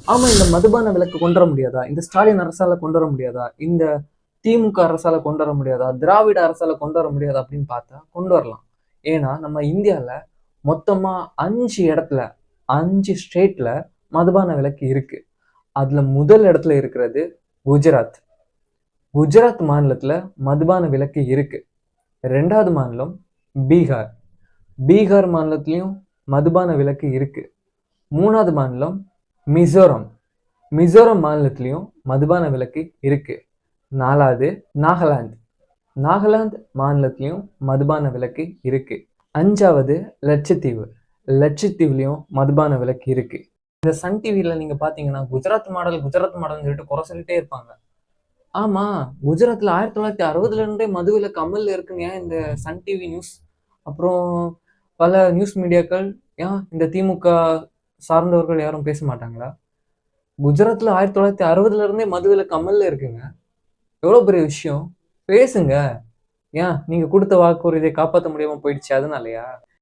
ஆமா, இந்த மதுபான விலக்கு கொண்டு வர முடியாதா? இந்த ஸ்டாலின் அரசால கொண்டு வர முடியாதா? இந்த திமுக அரசால கொண்டு வர முடியாதா? திராவிட அரசால கொண்டு வர முடியாதா? அப்படின்னு பார்த்தா கொண்டு வரலாம். ஏன்னா நம்ம இந்தியால மொத்தமா 5 இடத்துல 5 ஸ்டேட்ல மதுபான விலக்கு இருக்கு. அதுல முதல் இடத்துல இருக்கிறது குஜராத். குஜராத் மாநிலத்துல மதுபான விலக்கு இருக்கு. 2வது மாநிலம் பீகார். பீகார் மாநிலத்திலயும் மதுபான விலக்கு இருக்கு. 3வது மாநிலம் மிசோரம். மிசோரம் மாநிலத்திலயும் மதுபான விலக்கு இருக்கு. 4வது நாகாலாந்து. நாகாலாந்து மாநிலத்திலயும் மதுபான விலக்கு இருக்கு. 5வது லட்சத்தீவு. லட்சத்தீவுலயும் மதுபான விலக்கு இருக்கு. இந்த சன் டிவில நீங்க பாத்தீங்கன்னா குஜராத் மாடல் குஜராத் மாடல்னு சொல்லிட்டு குறை சொல்லிட்டே இருப்பாங்க. ஆமா, குஜராத்ல 1960ல இருந்தே மது விலக்கு அமல்ல இருக்குன்னு ஏன் இந்த சன் டிவி நியூஸ் அப்புறம் பல நியூஸ் மீடியாக்கள் ஏன் இந்த திமுக சார்ந்தவர்கள் யாரும் பேச மாட்டாங்களா? குஜராத்ல 1960ல இருந்தே மது விலக்கு அமல்ல இருக்குங்க. எவ்வளவு பெரிய விஷயம். பேசுங்க. ஏன் நீங்க கொடுத்த வாக்குறுதியை காப்பாற்ற முடியாம போயிடுச்சு அதனாலயா?